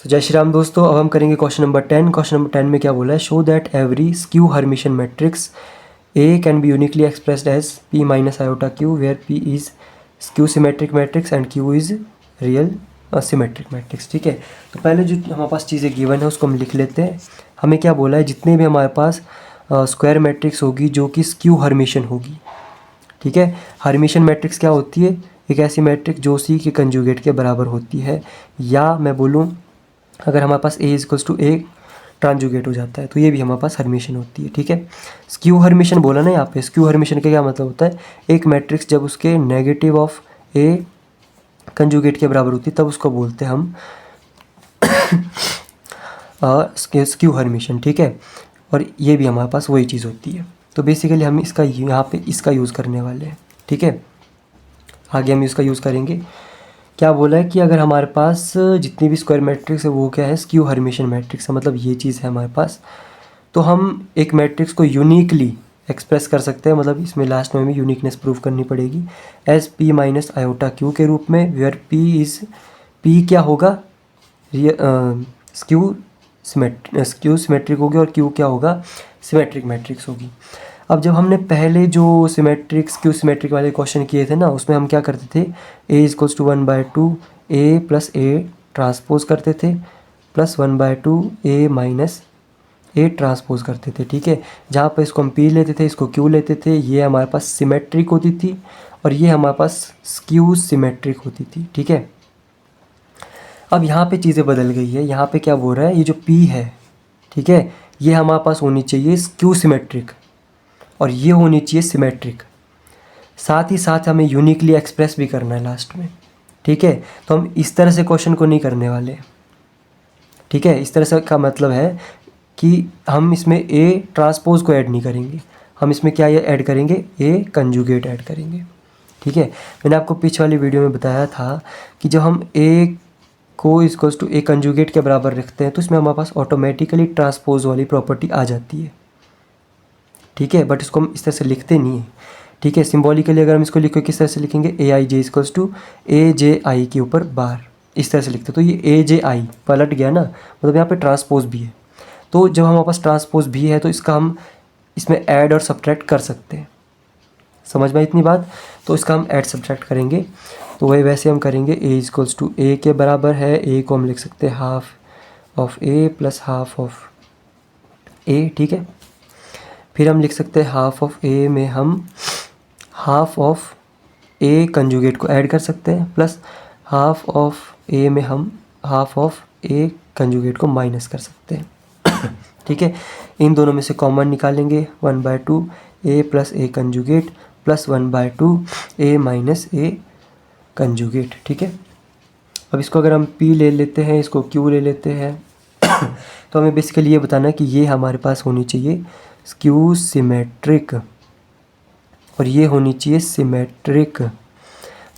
तो जय श्री राम दोस्तों, अब हम करेंगे क्वेश्चन नंबर 10। क्वेश्चन नंबर 10 में क्या बोला है? Show that every skew Hermitian matrix A can be uniquely expressed as P minus iota Q, where P is skew symmetric matrix and Q is real symmetric matrix. ठीक है, तो पहले जो हमारे पास चीज़ें गिवन है उसको हम लिख लेते हैं। हमें क्या बोला है? जितने भी हमारे पास स्क्वायर मैट्रिक्स होगी जो कि स्क्यू हर्मिशन होगी। ठीक है, हर्मिशन मैट्रिक्स क्या होती है? एक ऐसी मैट्रिक्स जो सी के कंजुगेट के बराबर होती है, या मैं बोलूँ अगर हमारे पास ए इक्वल्स टू ए ट्रांजुगेट हो जाता है तो ये भी हमारे पास हर्मिशन होती है। ठीक है, स्क्यू हर्मिशन बोला ना यहाँ पे। स्क्यू हर्मिशन का क्या मतलब होता है? एक मैट्रिक्स जब उसके नेगेटिव ऑफ ए कंजुगेट के बराबर होती है तब उसको बोलते हैं हम स्क्यू हर्मिशन। ठीक है, और ये भी हमारे पास वही चीज़ होती है। तो बेसिकली हम इसका यहाँ पे इसका यूज़ करने वाले हैं। ठीक है, आगे हम इसका यूज़ करेंगे। क्या बोला है कि अगर हमारे पास जितनी भी स्क्वायर मैट्रिक्स है वो क्या है? स्क्यू हर्मिशन मैट्रिक्स है, मतलब ये चीज़ है हमारे पास। तो हम एक मैट्रिक्स को यूनिकली एक्सप्रेस कर सकते हैं, मतलब इसमें लास्ट में हमें यूनिकनेस प्रूव करनी पड़ेगी, as P minus iota Q के रूप में, वेयर पी क्या होगा? स्क्यू सिमेट्रिक होगी और क्यू क्या होगा? सिमेट्रिक मैट्रिक्स होगी। अब जब हमने पहले जो क्यू सिमेट्रिक वाले क्वेश्चन किए थे ना, उसमें हम क्या करते थे? A equals to 1/2 A plus A transpose करते थे, plus 1/2 A minus A transpose करते थे। ठीक है, जहाँ पर इसको हम पी लेते थे, इसको क्यू लेते थे, ये हमारे पास सिमेट्रिक होती थी और ये हमारे पास स्क्यू सिमेट्रिक होती थी। ठीक है, अब यहाँ पे चीज़ें बदल गई है। यहाँ पे क्या बोल रहा है? ये जो पी है, ठीक है, ये हमारे पास होनी चाहिए स्क्यू सिमेट्रिक और ये होनी चाहिए सिमेट्रिक। साथ ही साथ हमें यूनिकली एक्सप्रेस भी करना है लास्ट में। ठीक है, तो हम इस तरह से क्वेश्चन को नहीं करने वाले। ठीक है, इस तरह से का मतलब है कि हम इसमें ए ट्रांसपोज को ऐड नहीं करेंगे, हम इसमें क्या ये ऐड करेंगे? ए कंजुगेट ऐड करेंगे। ठीक है, मैंने आपको पिछले वाली वीडियो में बताया था कि जब हम ए को इक्वल्स टू ए कंजुगेट के बराबर रखते हैं तो इसमें हमारे पास ऑटोमेटिकली ट्रांसपोज वाली प्रॉपर्टी आ जाती है। ठीक है, बट इसको हम इस तरह से लिखते नहीं है। ठीक है, सिंबॉलिकली अगर हम इसको लिखो किस तरह से लिखेंगे? ए आई जे इक्वल्स टू ए जे आई के ऊपर बार, इस तरह से लिखते हैं। तो ये ए जे आई पलट गया ना, मतलब यहाँ पे ट्रांसपोज भी है। तो जब हमारे पास ट्रांसपोज भी है तो इसका हम इसमें ऐड और सब्ट्रैक्ट कर सकते हैं। समझ में इतनी बात? तो इसका हम ऐड सब्ट्रैक्ट करेंगे, तो वही वैसे हम करेंगे। ए इक्वल्स टू ए के बराबर है, ए को हम लिख सकते हैं half of A plus half of A. ठीक है, फिर हम लिख सकते हैं हाफ ऑफ ए में हम हाफ ऑफ ए कंजुगेट को ऐड कर सकते हैं, प्लस हाफ ऑफ ए में हम हाफ ऑफ ए कंजुगेट को माइनस कर सकते हैं। ठीक है, इन दोनों में से कॉमन निकालेंगे। 1/2 A plus A conjugate plus 1/2 A minus A conjugate. ठीक है, अब इसको अगर हम P ले लेते हैं, इसको Q ले लेते हैं तो हमें बेसिकली ये बताना है कि ये हमारे पास होनी चाहिए स्क्यू सिमेट्रिक और ये होनी चाहिए सिमेट्रिक।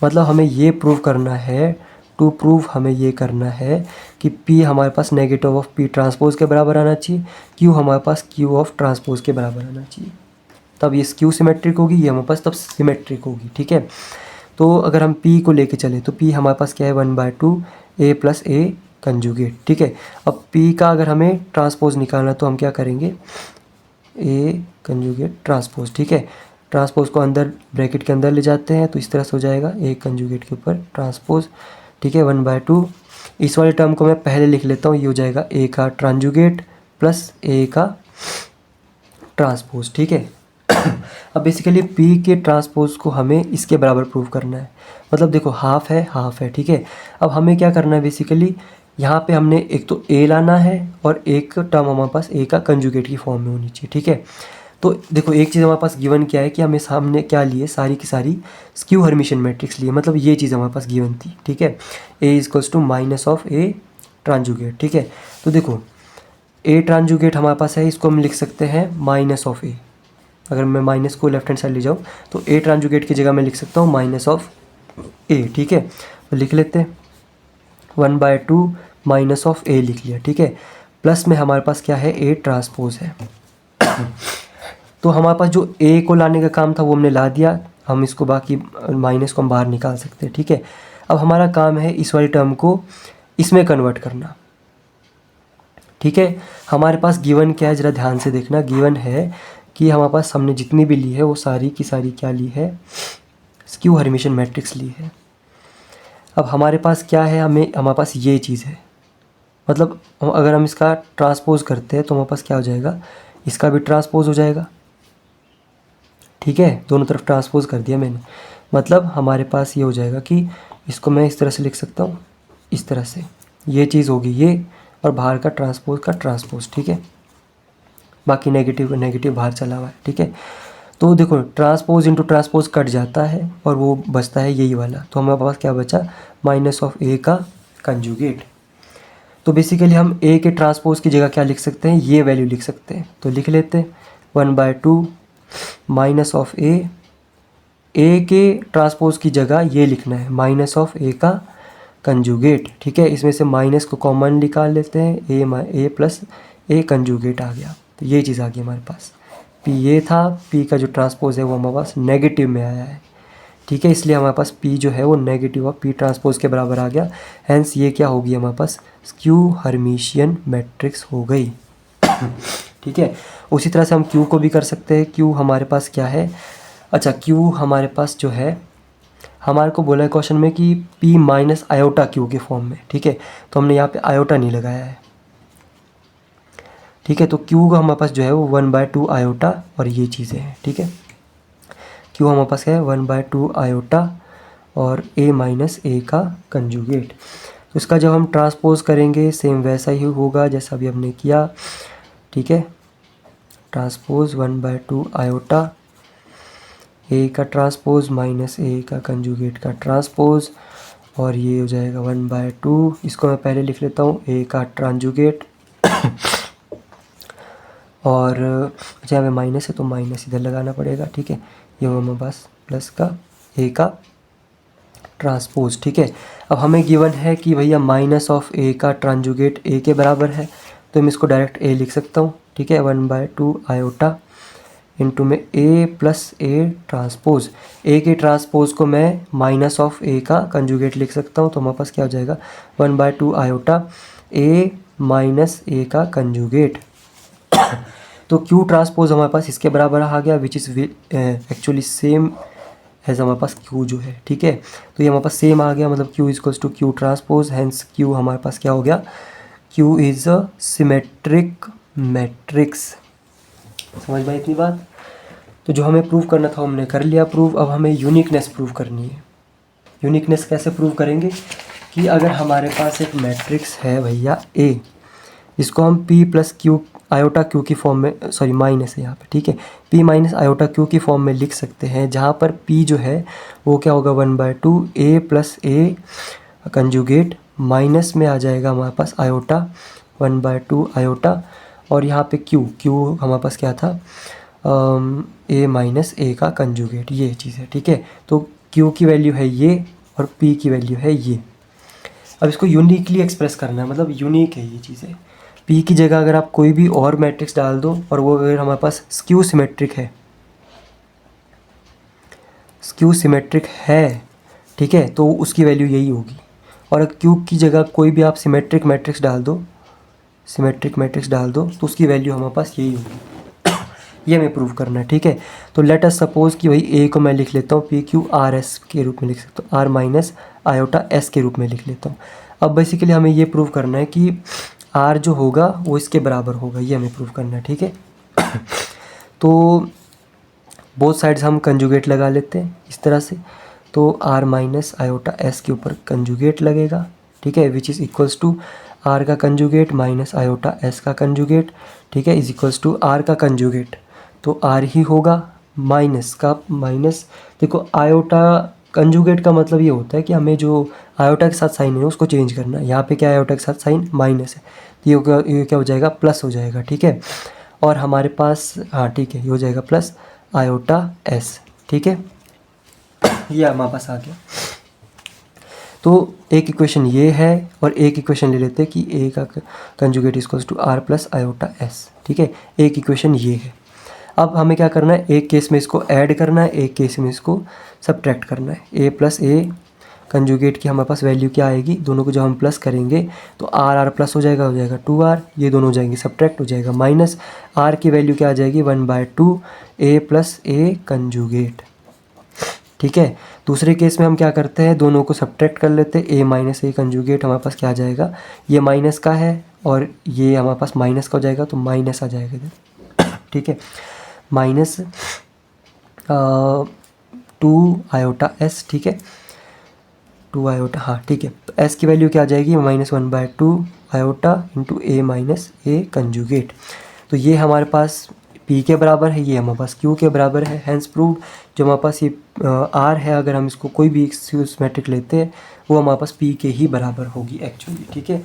मतलब हमें ये प्रूव करना है, टू प्रूव हमें ये करना है कि P हमारे पास नेगेटिव ऑफ P ट्रांसपोज के बराबर आना चाहिए, Q हमारे पास Q ऑफ ट्रांसपोज के बराबर आना चाहिए, तब ये स्क्यू सिमेट्रिक होगी, ये हमारे पास तब सिमेट्रिक होगी। ठीक है, तो अगर हम P को लेके चले तो P हमारे पास क्या है? 1/2 ए प्लस ए कंजुगेट। ठीक है, अब P का अगर हमें ट्रांसपोज निकालना तो हम क्या करेंगे? ए कंजुगेट ट्रांसपोज। ठीक है, ट्रांसपोज को अंदर ब्रैकेट के अंदर ले जाते हैं तो इस तरह से हो जाएगा ए कंजुगेट के ऊपर ट्रांसपोज। ठीक है, 1/2 इस वाले टर्म को मैं पहले लिख लेता हूँ, ये हो जाएगा ए का ट्रांजुगेट प्लस ए का ट्रांसपोज। ठीक है, अब बेसिकली P के ट्रांसपोज को हमें इसके बराबर प्रूव करना है, मतलब देखो हाफ है हाफ है। ठीक है, अब हमें क्या करना है? बेसिकली यहाँ पे हमने एक तो A लाना है और एक टर्म हमारे पास A का कंजुगेट की फॉर्म में होनी चाहिए। ठीक है, तो देखो एक चीज़ हमारे पास गिवन क्या है कि हमें सामने क्या लिए? सारी की सारी स्क्यू हर्मिशन मैट्रिक्स लिए, मतलब ये चीज़ हमारे पास गिवन थी। ठीक है, A equals to minus of A transjugate. ठीक है, तो देखो A ट्रांजुगेट हमारे पास है, इसको हम लिख सकते हैं माइनस ऑफ ए। अगर मैं माइनस को लेफ्ट हैंड साइड ले जाऊँ तो ए ट्रांजुगेट की जगह मैं लिख सकता हूँ माइनस ऑफ ए। ठीक है, तो लिख लेते हैं 1/2 माइनस ऑफ ए लिख लिया। ठीक है, प्लस में हमारे पास क्या है? ए ट्रांसपोज है। तो हमारे पास जो ए को लाने का काम था वो हमने ला दिया, हम इसको बाकी माइनस को हम बाहर निकाल सकते हैं। ठीक है, अब हमारा काम है इस वाली टर्म को इसमें कन्वर्ट करना। ठीक है। हमारे पास गिवन क्या है, ज़रा ध्यान से देखना। गिवन है कि हमारे पास हमने जितनी भी ली है वो सारी की सारी क्या ली है, स्क्यू हर्मिशियन मैट्रिक्स ली है। अब हमारे पास क्या है, हमारे पास ये चीज़ है, मतलब अगर हम इसका ट्रांसपोज करते हैं तो हमारे पास क्या हो जाएगा, इसका भी ट्रांसपोज हो जाएगा। ठीक है, दोनों तरफ ट्रांसपोज कर दिया मैंने, मतलब हमारे पास ये हो जाएगा कि इसको मैं इस तरह से लिख सकता हूँ, इस तरह से ये चीज़ होगी ये, और बाहर का ट्रांसपोज। ठीक है, बाकी नेगेटिव बाहर चला हुआ है। ठीक है, तो देखो ट्रांसपोज इंटू ट्रांसपोज कट जाता है और वो बचता है यही वाला, तो हमारे पास क्या बचा, माइनस ऑफ ए का कंजुगेट। तो बेसिकली हम ए के ट्रांसपोज की जगह क्या लिख सकते हैं, ये वैल्यू लिख सकते हैं। तो लिख लेते हैं 1/2 माइनस ऑफ ए के ट्रांसपोज की जगह ये लिखना है माइनस ऑफ ए का कंजुगेट। ठीक है, इसमें से माइनस को कॉमन निकाल लेते हैं, ए प्लस ए कंजुगेट आ गया। तो ये चीज़ आ गई हमारे पास, पी ये था, पी का जो ट्रांसपोज है वो हमारे पास नेगेटिव में आया है। ठीक है, इसलिए हमारे पास पी जो है वो नेगेटिव ऑफ पी ट्रांसपोज के बराबर आ गया। हेंस ये क्या होगी, हमारे पास स्क्यू हर्मिशियन मैट्रिक्स हो गई। ठीक है, उसी तरह से हम क्यू को भी कर सकते हैं। क्यू हमारे पास क्या है, अच्छा क्यू हमारे पास जो है, हमारे को बोला है क्वेश्चन में कि पी माइनस आयोटा क्यू के फॉर्म में। ठीक है, तो हमने यहाँ पे आयोटा नहीं लगाया है। ठीक है, तो क्यू का हमारे पास जो है वो 1/2 आयोटा और ये चीज़ें हैं। ठीक है, क्यू हमारे पास है 1/2 आयोटा और ए माइनस ए का कंजुगेट। तो इसका जब हम ट्रांसपोज करेंगे सेम वैसा ही होगा जैसा अभी हमने किया। ठीक है, ट्रांसपोज 1/2 आयोटा, ए का ट्रांसपोज माइनस ए का कंजुगेट का ट्रांसपोज, और ये हो जाएगा 1/2। इसको मैं पहले लिख लेता हूँ ए का ट्रांजुगेट और अच्छा हमें माइनस है तो माइनस इधर लगाना पड़ेगा। ठीक है, ये हमारे पास प्लस का ए का ट्रांसपोज। ठीक है, अब हमें गिवन है कि भैया माइनस ऑफ ए का ट्रांजुगेट ए के बराबर है, तो मैं इसको डायरेक्ट ए लिख सकता हूँ। ठीक है, 1/2 आयोटा इंटू में ए प्लस ए ट्रांसपोज। ए के ट्रांसपोज को मैं माइनस ऑफ ए का कंजुगेट लिख सकता हूँ, तो हमारे पास क्या हो जाएगा 1/2 आयोटा ए माइनस ए का कंजुगेट। तो क्यू ट्रांसपोज हमारे पास इसके बराबर आ गया, which is actually same has हमारे पास क्यू जो है। ठीक है, तो ये हमारे पास सेम आ गया, मतलब Q equals to Q transpose, hence Q हमारे पास क्या हो गया, Q is a symmetric matrix. समझ में इतनी बात। तो जो हमें प्रूव करना था हमने कर लिया प्रूव। अब हमें यूनिकनेस प्रूव करनी है। यूनिकनेस कैसे प्रूव करेंगे कि अगर हमारे पास एक मैट्रिक्स है भैया ए, जिसको हम P plus Q iota Q की फॉर्म में, सॉरी माइनस है यहाँ पे। ठीक है, पी माइनस आयोटा क्यू की फॉर्म में लिख सकते हैं, जहाँ पर पी जो है वो क्या होगा 1/2 A plus A conjugate, minus में आ जाएगा हमारे पास आयोटा 1/2 आयोटा, और यहाँ पे क्यू हमारे पास क्या था ए माइनस ए का कंजुगेट, ये चीज़ है। ठीक है, तो क्यू की वैल्यू है ये और पी की वैल्यू है ये। अब इसको यूनिकली एक्सप्रेस करना है, मतलब यूनिक है ये चीज़ें। पी की जगह अगर आप कोई भी और मैट्रिक्स डाल दो और वो अगर हमारे पास स्क्यू सिमेट्रिक है, ठीक है, तो उसकी वैल्यू यही होगी। और अगर क्यू की जगह कोई भी आप सिमेट्रिक मैट्रिक्स डाल दो तो उसकी वैल्यू हमारे पास यही होगी। ये हमें प्रूव करना है। ठीक है, तो लेट अस सपोज कि भाई ए को मैं लिख लेता हूँ पी क्यू आर एस के रूप में लिख सकता हूँ, आर माइनस आयोटा एस के रूप में लिख लेता हूँ। अब बेसिकली हमें ये प्रूव करना है कि आर जो होगा वो इसके बराबर होगा, ये हमें प्रूव करना है। ठीक है, तो बोथ साइड्स हम कंजुगेट लगा लेते हैं इस तरह से, तो आर माइनस आयोटा एस के ऊपर कंजुगेट लगेगा। ठीक है, which is equals to R का कंजुगेट माइनस आयोटा एस का कंजुगेट। ठीक है, इज इक्वल्स टू आर का कंजुगेट तो आर ही होगा, माइनस का माइनस, देखो आयोटा कंजुगेट का मतलब ये होता है कि हमें जो आयोटा के साथ साइन है उसको चेंज करना है। यहाँ पे क्या आयोटा के साथ साइन माइनस है, तो ये क्या हो जाएगा प्लस हो जाएगा। ठीक है, और हमारे पास हाँ ठीक है ये हो जाएगा प्लस आयोटा एस। ठीक है, ये हमारे पास आ गया। तो एक इक्वेशन ये है और एक इक्वेशन ले लेते हैं कि ए का conjugate equals to R plus iota S. ठीक है, एक इक्वेशन ये है। अब हमें क्या करना है, एक केस में इसको ऐड करना है, एक केस में इसको सब्ट्रैक्ट करना है। ए प्लस ए कंजुगेट की हमारे पास वैल्यू क्या आएगी, दोनों को जब हम प्लस करेंगे तो आर प्लस हो जाएगा 2r, ये दोनों हो जाएंगे सब्ट्रैक्ट हो जाएगा, माइनस आर की वैल्यू क्या आ जाएगी 1/2 a प्लस ए कंजुगेट। ठीक है, दूसरे केस में हम क्या करते हैं, दोनों को सब्ट्रैक्ट कर लेते हैं, a माइनस ए कंजुगेट हमारे पास क्या आ जाएगा, ये माइनस का है और ये हमारे पास माइनस का हो जाएगा तो माइनस आ जाएगा इधर। ठीक है, माइनस 2 i/s, ठीक है 2 i, हाँ ठीक है, तो s की वैल्यू क्या आ जाएगी -1/2 i into a minus A conjugate. तो ये हमारे पास p के बराबर है, ये हमारे पास q के बराबर है, हैंस प्रूव जो हमारे पास ये r है, अगर हम इसको कोई भी सिमेट्रिक लेते हैं वो हमारे पास p के ही बराबर होगी एक्चुअली। ठीक है,